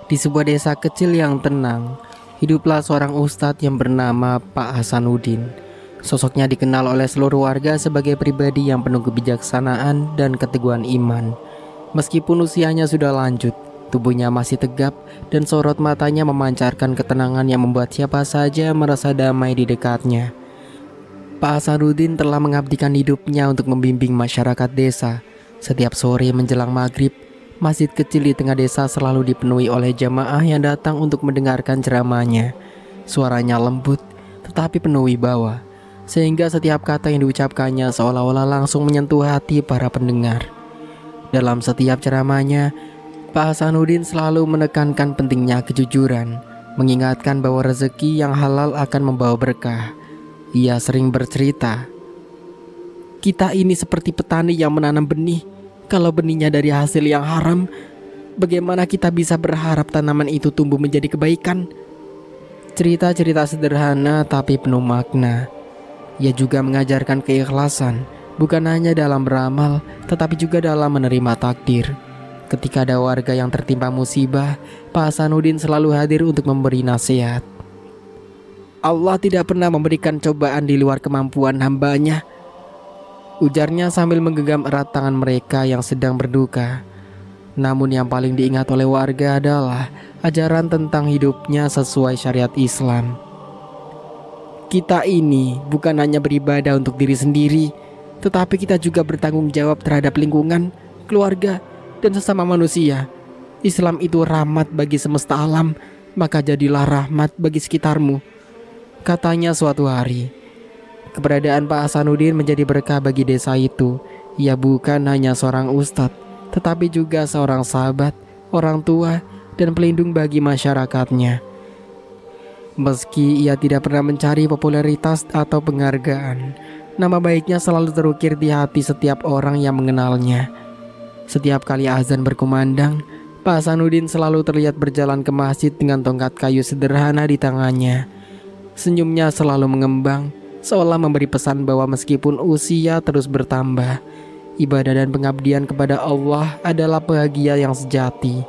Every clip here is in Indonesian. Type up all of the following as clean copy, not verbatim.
Di sebuah desa kecil yang tenang, hiduplah seorang ustadz yang bernama Pak Hasanuddin. Sosoknya dikenal oleh seluruh warga sebagai pribadi yang penuh kebijaksanaan dan keteguhan iman. Meskipun usianya sudah lanjut, tubuhnya masih tegap dan sorot matanya memancarkan ketenangan yang membuat siapa saja merasa damai di dekatnya. Pak Hasanuddin telah mengabdikan hidupnya untuk membimbing masyarakat desa. Setiap sore menjelang maghrib, masjid kecil di tengah desa selalu dipenuhi oleh jamaah yang datang untuk mendengarkan ceramahnya. Suaranya lembut tetapi penuh wibawa, sehingga setiap kata yang diucapkannya seolah-olah langsung menyentuh hati para pendengar. Dalam setiap ceramahnya, Pak Hasanuddin selalu menekankan pentingnya kejujuran, mengingatkan bahwa rezeki yang halal akan membawa berkah. Ia sering bercerita, "Kita ini seperti petani yang menanam benih. Kalau benihnya dari hasil yang haram, bagaimana kita bisa berharap tanaman itu tumbuh menjadi kebaikan?" Cerita-cerita sederhana tapi penuh makna. Ia juga mengajarkan keikhlasan, bukan hanya dalam beramal, tetapi juga dalam menerima takdir. Ketika ada warga yang tertimpa musibah, Pak Hasanuddin selalu hadir untuk memberi nasihat. "Allah tidak pernah memberikan cobaan di luar kemampuan hambanya," ujarnya sambil menggenggam erat tangan mereka yang sedang berduka. Namun yang paling diingat oleh warga adalah ajaran tentang hidupnya sesuai syariat Islam. "Kita ini bukan hanya beribadah untuk diri sendiri, tetapi kita juga bertanggung jawab terhadap lingkungan, keluarga, dan sesama manusia. Islam itu rahmat bagi semesta alam, maka jadilah rahmat bagi sekitarmu," katanya suatu hari. Keberadaan Pak Hasanuddin menjadi berkah bagi desa itu. Ia bukan hanya seorang ustadz, tetapi juga seorang sahabat, orang tua, dan pelindung bagi masyarakatnya. Meski ia tidak pernah mencari popularitas atau penghargaan, nama baiknya selalu terukir di hati setiap orang yang mengenalnya. Setiap kali azan berkumandang, Pak Hasanuddin selalu terlihat berjalan ke masjid dengan tongkat kayu sederhana di tangannya. Senyumnya selalu mengembang, seolah memberi pesan bahwa meskipun usia terus bertambah, ibadah dan pengabdian kepada Allah adalah bahagia yang sejati.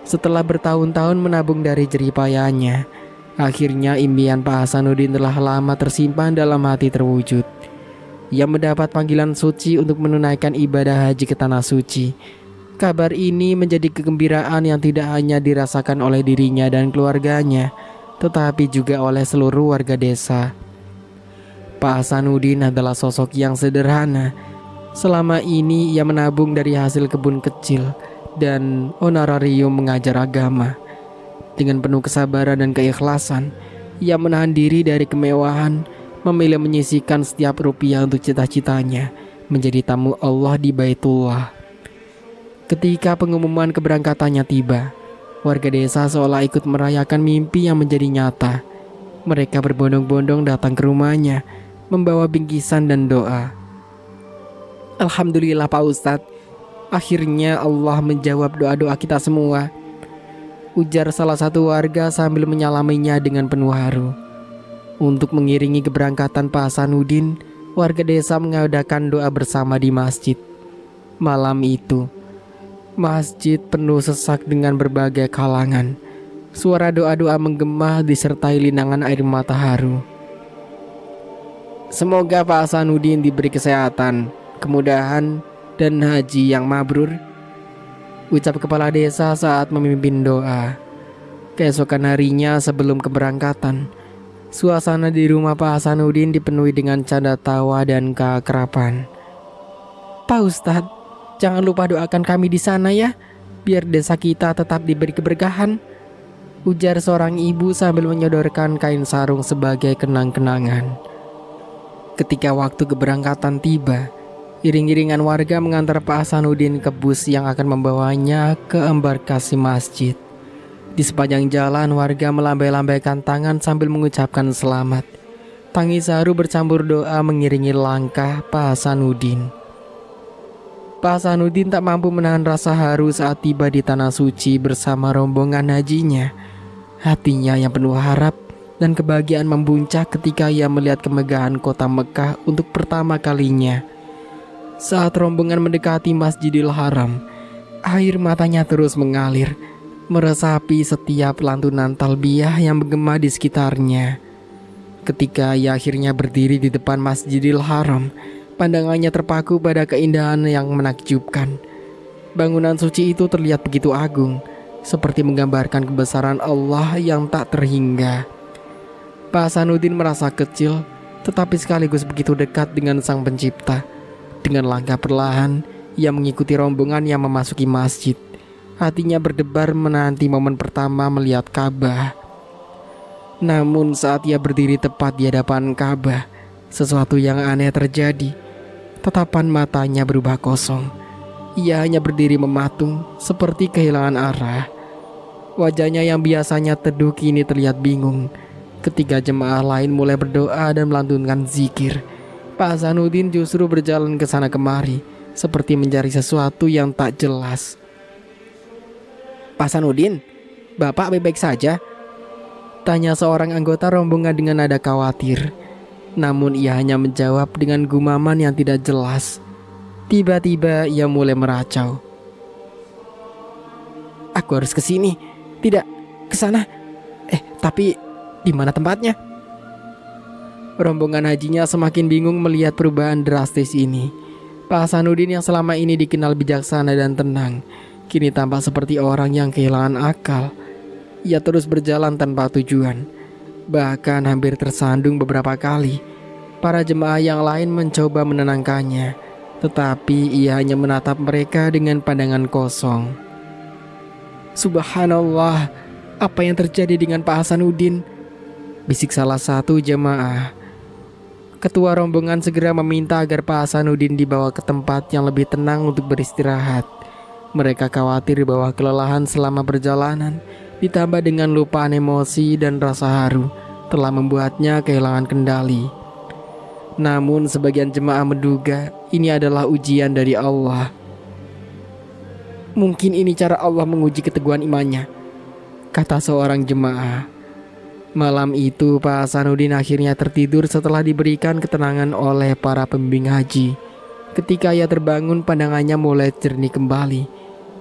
Setelah bertahun-tahun menabung dari jerih payahnya, akhirnya impian Pak Hasanuddin telah lama tersimpan dalam hati terwujud. Ia mendapat panggilan suci untuk menunaikan ibadah haji ke tanah suci. Kabar ini menjadi kegembiraan yang tidak hanya dirasakan oleh dirinya dan keluarganya, tetapi juga oleh seluruh warga desa. Pak Hasanuddin adalah sosok yang sederhana. Selama ini ia menabung dari hasil kebun kecil dan honorarium mengajar agama. Dengan penuh kesabaran dan keikhlasan, ia menahan diri dari kemewahan, memilih menyisihkan setiap rupiah untuk cita-citanya menjadi tamu Allah di Baitullah. Ketika pengumuman keberangkatannya tiba, warga desa seolah ikut merayakan mimpi yang menjadi nyata. Mereka berbondong-bondong datang ke rumahnya, membawa bingkisan dan doa. "Alhamdulillah Pak Ustadz, akhirnya Allah menjawab doa-doa kita semua," ujar salah satu warga sambil menyalaminya dengan penuh haru. Untuk mengiringi keberangkatan Pak Hasanuddin, warga desa mengadakan doa bersama di masjid. Malam itu, masjid penuh sesak dengan berbagai kalangan. Suara doa-doa menggema disertai linangan air mata haru. "Semoga Pak Hasanuddin diberi kesehatan, kemudahan, dan haji yang mabrur," ucap kepala desa saat memimpin doa. Keesokan harinya sebelum keberangkatan, suasana di rumah Pak Hasanuddin dipenuhi dengan canda tawa dan keakraban. "Pak Ustadz, jangan lupa doakan kami di sana ya, biar desa kita tetap diberi keberkahan," ujar seorang ibu sambil menyodorkan kain sarung sebagai kenang-kenangan. Ketika waktu keberangkatan tiba, iring-iringan warga mengantar Pak Hasanuddin ke bus yang akan membawanya ke embarkasi masjid. Di sepanjang jalan, warga melambai-lambaikan tangan sambil mengucapkan selamat. Tangis haru bercampur doa mengiringi langkah Pak Hasanuddin. Pak Hasanuddin tak mampu menahan rasa haru saat tiba di tanah suci bersama rombongan hajinya. Hatinya yang penuh harap dan kebahagiaan membuncah ketika ia melihat kemegahan kota Mekah untuk pertama kalinya. Saat rombongan mendekati Masjidil Haram, air matanya terus mengalir. meresapi setiap lantunan talbiyah yang menggema di sekitarnya. Ketika ia akhirnya berdiri di depan Masjidil Haram, pandangannya terpaku pada keindahan yang menakjubkan. Bangunan suci itu terlihat begitu agung, seperti menggambarkan kebesaran Allah yang tak terhingga. Pak Hasanuddin merasa kecil, tetapi sekaligus begitu dekat dengan Sang Pencipta. Dengan langkah perlahan, ia mengikuti rombongan yang memasuki masjid. Hatinya berdebar menanti momen pertama melihat Ka'bah. Namun saat ia berdiri tepat di hadapan Ka'bah, sesuatu yang aneh terjadi. Tatapan matanya berubah kosong. Ia hanya berdiri mematung, seperti kehilangan arah. Wajahnya yang biasanya teduh kini terlihat bingung. Ketika jemaah lain mulai berdoa dan melantunkan zikir, Pak Hasanuddin justru berjalan ke sana kemari, seperti mencari sesuatu yang tak jelas. "Pak Hasanuddin, Bapak baik-baik saja?" tanya seorang anggota rombongan dengan nada khawatir. Namun ia hanya menjawab dengan gumaman yang tidak jelas. Tiba-tiba ia mulai meracau. "Aku harus ke sini, tidak ke sana. Tapi di mana tempatnya?" Rombongan hajinya semakin bingung melihat perubahan drastis ini. Pak Hasanuddin yang selama ini dikenal bijaksana dan tenang, kini tampak seperti orang yang kehilangan akal. Ia terus berjalan tanpa tujuan, bahkan hampir tersandung beberapa kali. Para jemaah yang lain mencoba menenangkannya, tetapi ia hanya menatap mereka dengan pandangan kosong. "Subhanallah, apa yang terjadi dengan Pak Hasanuddin?" bisik salah satu jemaah. Ketua rombongan segera meminta agar Pak Hasanuddin dibawa ke tempat yang lebih tenang untuk beristirahat. Mereka khawatir bahwa kelelahan selama perjalanan ditambah dengan lupaan emosi dan rasa haru telah membuatnya kehilangan kendali. Namun sebagian jemaah menduga ini adalah ujian dari Allah. "Mungkin ini cara Allah menguji keteguhan imannya," kata seorang jemaah. Malam itu Pak Hasanuddin akhirnya tertidur setelah diberikan ketenangan oleh para pembimbing haji. Ketika ia terbangun, pandangannya mulai jernih kembali.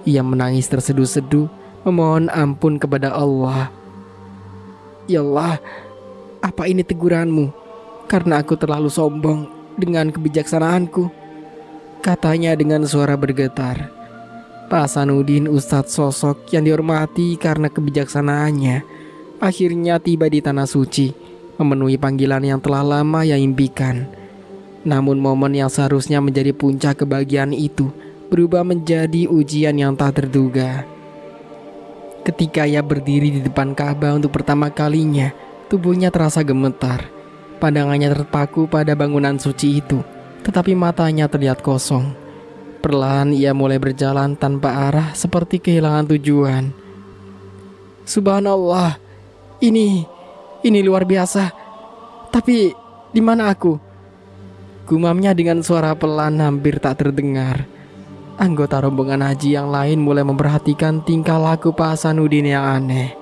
Ia menangis terseduh-seduh, memohon ampun kepada Allah. "Ya Allah, apa ini teguranmu? Karena aku terlalu sombong dengan kebijaksanaanku," katanya dengan suara bergetar. Pak Hasanuddin, ustadz sosok yang dihormati karena kebijaksanaannya, akhirnya tiba di tanah suci, memenuhi panggilan yang telah lama ia impikan. Namun momen yang seharusnya menjadi puncak kebahagiaan itu berubah menjadi ujian yang tak terduga. Ketika ia berdiri di depan Ka'bah untuk pertama kalinya, tubuhnya terasa gemetar. Pandangannya terpaku pada bangunan suci itu, tetapi matanya terlihat kosong. Perlahan ia mulai berjalan tanpa arah, seperti kehilangan tujuan. "Subhanallah, ini luar biasa. Tapi di mana aku?" gumamnya dengan suara pelan hampir tak terdengar. Anggota rombongan haji yang lain mulai memperhatikan tingkah laku Pak Hasanuddin yang aneh.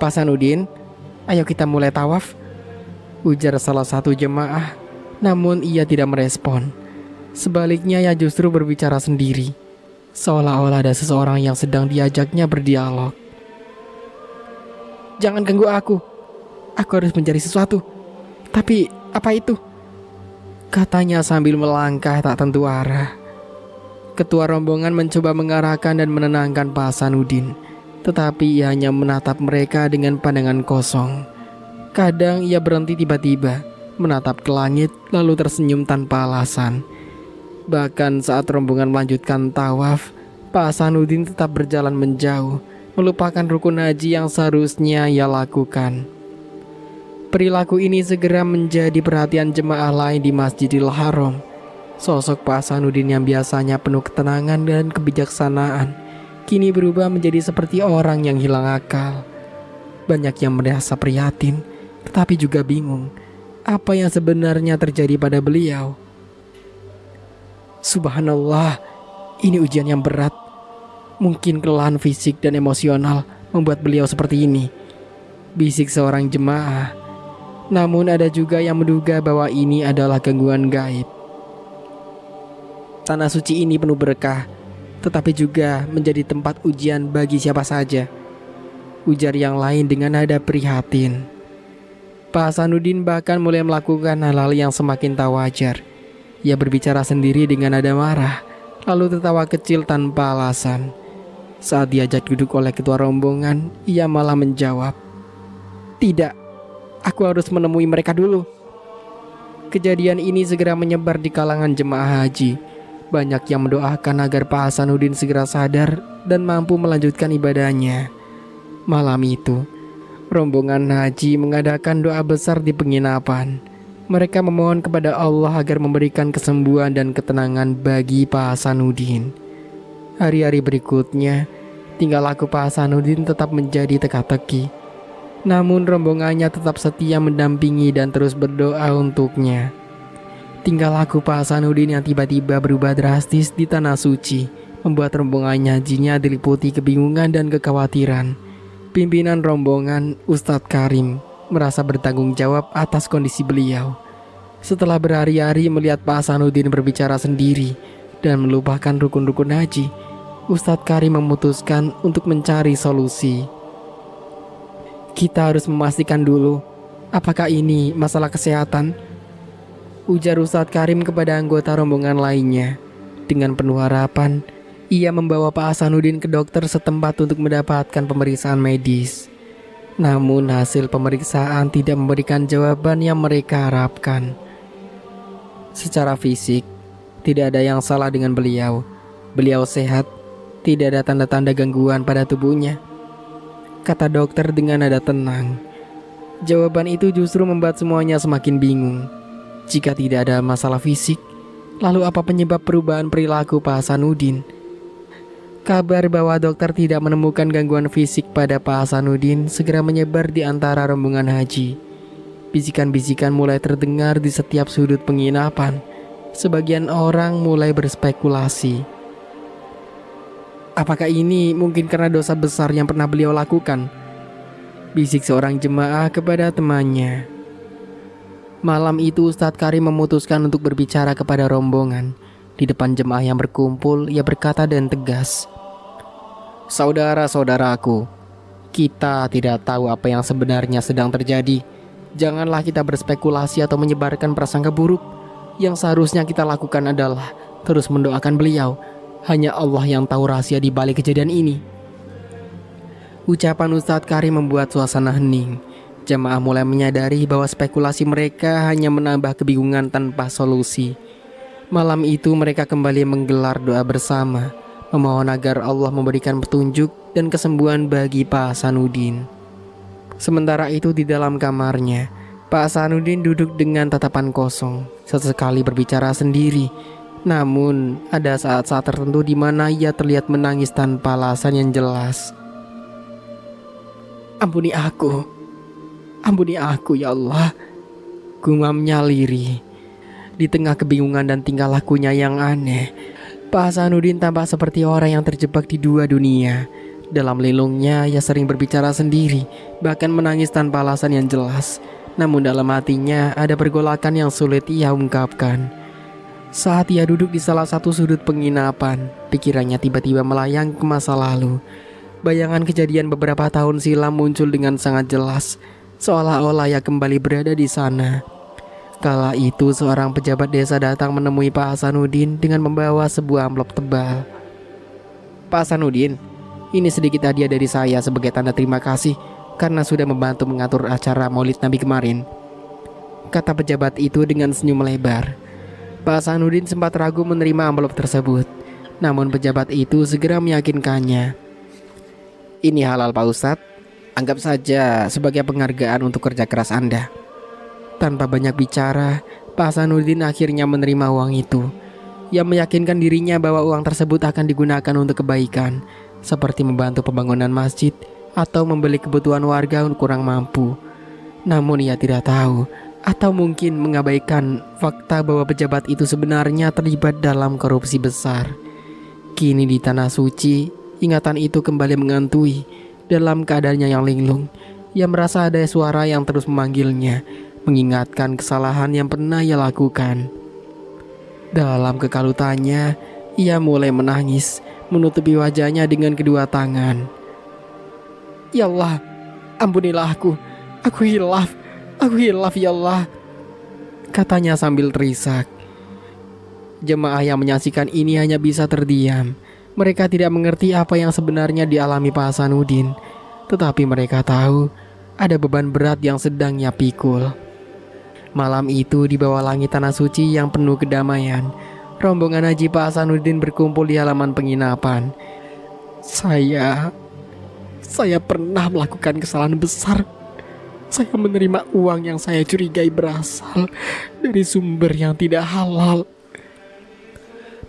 "Pak Hasanuddin, ayo kita mulai tawaf," ujar salah satu jemaah. Namun ia tidak merespon. Sebaliknya ia justru berbicara sendiri, seolah-olah ada seseorang yang sedang diajaknya berdialog. "Jangan ganggu aku harus mencari sesuatu. Tapi apa itu?" katanya sambil melangkah tak tentu arah. Ketua rombongan mencoba mengarahkan dan menenangkan Pak Hasanuddin, tetapi ia hanya menatap mereka dengan pandangan kosong. Kadang ia berhenti tiba-tiba, menatap ke langit lalu tersenyum tanpa alasan. Bahkan saat rombongan melanjutkan tawaf, Pak Hasanuddin tetap berjalan menjauh, melupakan rukun haji yang seharusnya ia lakukan. Perilaku ini segera menjadi perhatian jemaah lain di Masjidil Haram. Sosok Pak Hasanuddin yang biasanya penuh ketenangan dan kebijaksanaan kini berubah menjadi seperti orang yang hilang akal. Banyak yang merasa prihatin, tetapi juga bingung apa yang sebenarnya terjadi pada beliau. "Subhanallah, ini ujian yang berat. Mungkin kelelahan fisik dan emosional membuat beliau seperti ini," bisik seorang jemaah. Namun ada juga yang menduga bahwa ini adalah gangguan gaib. Tanah suci ini penuh berkah. tetapi juga menjadi tempat ujian bagi siapa saja. Ujar yang lain dengan nada prihatin. Pak Hasanuddin bahkan mulai melakukan hal-hal yang semakin tak wajar. Ia berbicara sendiri dengan nada marah, lalu tertawa kecil tanpa alasan. Saat diajak duduk oleh ketua rombongan, ia malah menjawab, "Tidak, aku harus menemui mereka dulu." Kejadian ini segera menyebar di kalangan jemaah haji. Banyak yang mendoakan agar Pak Hasanuddin segera sadar dan mampu melanjutkan ibadahnya. Malam itu, rombongan haji mengadakan doa besar di penginapan. Mereka memohon kepada Allah agar memberikan kesembuhan dan ketenangan bagi Pak Hasanuddin. Hari-hari berikutnya, tingkah laku Pak Hasanuddin tetap menjadi teka-teki. Namun rombongannya tetap setia mendampingi dan terus berdoa untuknya. Tingkah laku Pak Hasanuddin yang tiba-tiba berubah drastis di Tanah Suci membuat rombongan hajinya diliputi kebingungan dan kekhawatiran. Pimpinan rombongan, Ustadz Karim, merasa bertanggung jawab atas kondisi beliau. Setelah berhari-hari melihat Pak Hasanuddin berbicara sendiri dan melupakan rukun-rukun haji, Ustadz Karim memutuskan untuk mencari solusi. "Kita harus memastikan dulu, apakah ini masalah kesehatan?" ujar Ustadz Karim kepada anggota rombongan lainnya. Dengan penuh harapan, ia membawa Pak Hasanuddin ke dokter setempat untuk mendapatkan pemeriksaan medis. Namun hasil pemeriksaan tidak memberikan jawaban yang mereka harapkan. Secara fisik, tidak ada yang salah dengan beliau. Beliau sehat, tidak ada tanda-tanda gangguan pada tubuhnya, kata dokter dengan nada tenang. Jawaban itu justru membuat semuanya semakin bingung. Jika tidak ada masalah fisik, lalu apa penyebab perubahan perilaku Pak Hasanuddin? Kabar bahwa dokter tidak menemukan gangguan fisik pada Pak Hasanuddin segera menyebar di antara rombongan haji. Bisikan-bisikan mulai terdengar di setiap sudut penginapan. Sebagian orang mulai berspekulasi. Apakah ini mungkin karena dosa besar yang pernah beliau lakukan? Bisik seorang jemaah kepada temannya. Malam itu Ustadz Karim memutuskan untuk berbicara kepada rombongan. Di depan jemaah yang berkumpul, ia berkata dan tegas, "Saudara-saudaraku, kita tidak tahu apa yang sebenarnya sedang terjadi. Janganlah kita berspekulasi atau menyebarkan prasangka buruk. Yang seharusnya kita lakukan adalah terus mendoakan beliau. Hanya Allah yang tahu rahasia di balik kejadian ini." Ucapan Ustadz Karim membuat suasana hening. Jamaah mulai menyadari bahwa spekulasi mereka hanya menambah kebingungan tanpa solusi. Malam itu mereka kembali menggelar doa bersama, memohon agar Allah memberikan petunjuk dan kesembuhan bagi Pak Hasanuddin. Sementara itu di dalam kamarnya, Pak Hasanuddin duduk dengan tatapan kosong, sesekali berbicara sendiri. Namun ada saat-saat tertentu di mana ia terlihat menangis tanpa alasan yang jelas. Ampuni aku ya Allah," gumamnya lirih. Di tengah kebingungan dan tingkah lakunya yang aneh, Pak Hasanuddin tampak seperti orang yang terjebak di dua dunia. Dalam lelungnya ia sering berbicara sendiri, bahkan menangis tanpa alasan yang jelas. Namun dalam hatinya ada pergolakan yang sulit ia ungkapkan. Saat ia duduk di salah satu sudut penginapan, pikirannya tiba-tiba melayang ke masa lalu. Bayangan kejadian beberapa tahun silam muncul dengan sangat jelas, seolah-olah ia kembali berada di sana. Kala itu seorang pejabat desa datang menemui Pak Hasanuddin dengan membawa sebuah amplop tebal. "Pak Hasanuddin, ini sedikit hadiah dari saya sebagai tanda terima kasih karena sudah membantu mengatur acara Maulid Nabi kemarin," kata pejabat itu dengan senyum lebar. Pak Hasanuddin sempat ragu menerima amplop tersebut, namun pejabat itu segera meyakinkannya. "Ini halal Pak Ustadz, anggap saja sebagai penghargaan untuk kerja keras Anda." Tanpa banyak bicara, Pak Hasanuddin akhirnya menerima uang itu. Ia meyakinkan dirinya bahwa uang tersebut akan digunakan untuk kebaikan, seperti membantu pembangunan masjid atau membeli kebutuhan warga yang kurang mampu. Namun ia tidak tahu, atau mungkin mengabaikan fakta bahwa pejabat itu sebenarnya terlibat dalam korupsi besar. Kini di Tanah Suci, ingatan itu kembali menghantui. Dalam keadaannya yang linglung, ia merasa ada suara yang terus memanggilnya, mengingatkan kesalahan yang pernah ia lakukan. Dalam kekalutannya, ia mulai menangis, menutupi wajahnya dengan kedua tangan. Ya Allah, ampunilah aku. Aku hilaf ya Allah, katanya sambil terisak. Jemaah yang menyaksikan ini hanya bisa terdiam. Mereka tidak mengerti apa yang sebenarnya dialami Pak Hasanuddin, tetapi mereka tahu ada beban berat yang sedang ia pikul. Malam itu di bawah langit tanah suci yang penuh kedamaian, rombongan haji Pak Hasanuddin berkumpul di halaman penginapan. Saya pernah melakukan kesalahan besar. Saya menerima uang yang saya curigai berasal dari sumber yang tidak halal.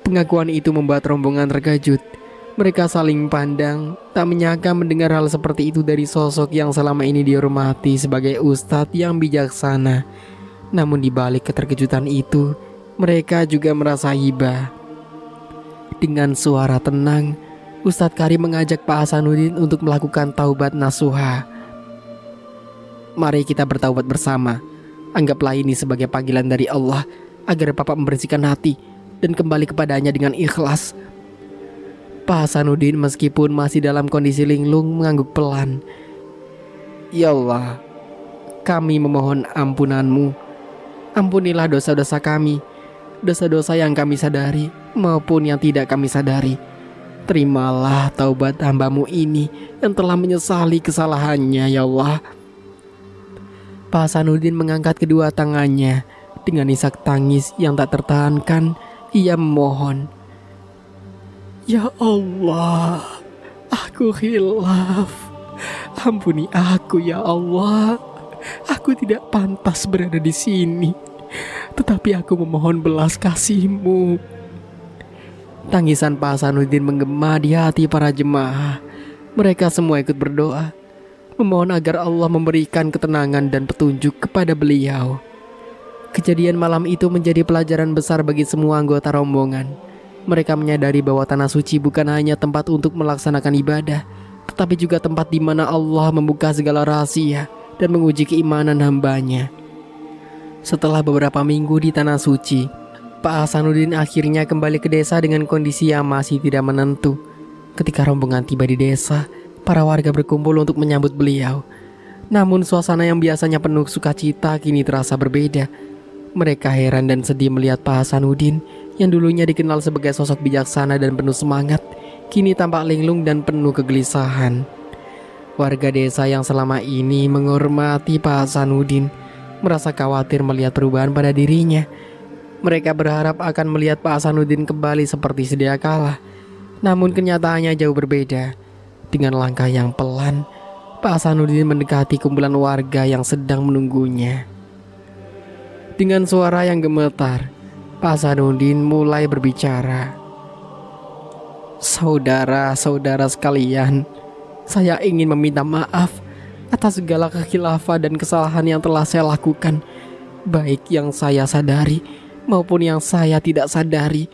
Pengakuan itu membuat rombongan terkejut. Mereka saling pandang, tak menyangka mendengar hal seperti itu dari sosok yang selama ini dihormati sebagai ustadz yang bijaksana. Namun di balik keterkejutan itu, mereka juga merasa hibah. Dengan suara tenang, Ustadz Karim mengajak Pak Hasanuddin untuk melakukan taubat nasuha. Mari kita bertaubat bersama. Anggaplah ini sebagai panggilan dari Allah agar Bapak membersihkan hati dan kembali kepadanya dengan ikhlas. Pak Hasanuddin meskipun masih dalam kondisi linglung mengangguk pelan. Ya Allah, kami memohon ampunan-Mu. Ampunilah dosa-dosa kami, dosa-dosa yang kami sadari maupun yang tidak kami sadari. Terimalah taubat hamba-Mu ini yang telah menyesali kesalahannya, ya Allah. Pak Hasanuddin mengangkat kedua tangannya. Dengan isak tangis yang tak tertahankan, ia memohon, Ya Allah, aku khilaf. Ampuni aku ya Allah. Aku tidak pantas berada di sini, tetapi aku memohon belas kasih-Mu. Tangisan Pak Hasanuddin menggema di hati para jemaah. Mereka semua ikut berdoa, memohon agar Allah memberikan ketenangan dan petunjuk kepada beliau. Kejadian malam itu menjadi pelajaran besar bagi semua anggota rombongan. Mereka menyadari bahwa tanah suci bukan hanya tempat untuk melaksanakan ibadah, tetapi juga tempat di mana Allah membuka segala rahasia dan menguji keimanan hambanya. Setelah beberapa minggu di tanah suci, Pak Hasanuddin akhirnya kembali ke desa dengan kondisi yang masih tidak menentu. Ketika rombongan tiba di desa, para warga berkumpul untuk menyambut beliau. Namun suasana yang biasanya penuh sukacita kini terasa berbeda. Mereka heran dan sedih melihat Pak Hasanuddin yang dulunya dikenal sebagai sosok bijaksana dan penuh semangat, kini tampak linglung dan penuh kegelisahan. Warga desa yang selama ini menghormati Pak Hasanuddin merasa khawatir melihat perubahan pada dirinya. Mereka berharap akan melihat Pak Hasanuddin kembali seperti sedia kala. Namun kenyataannya jauh berbeda. Dengan langkah yang pelan, Pak Hasanuddin mendekati kumpulan warga yang sedang menunggunya. Dengan suara yang gemetar, Pak Hasanuddin mulai berbicara. Saudara-saudara sekalian, saya ingin meminta maaf atas segala kekhilafan dan kesalahan yang telah saya lakukan, baik yang saya sadari maupun yang saya tidak sadari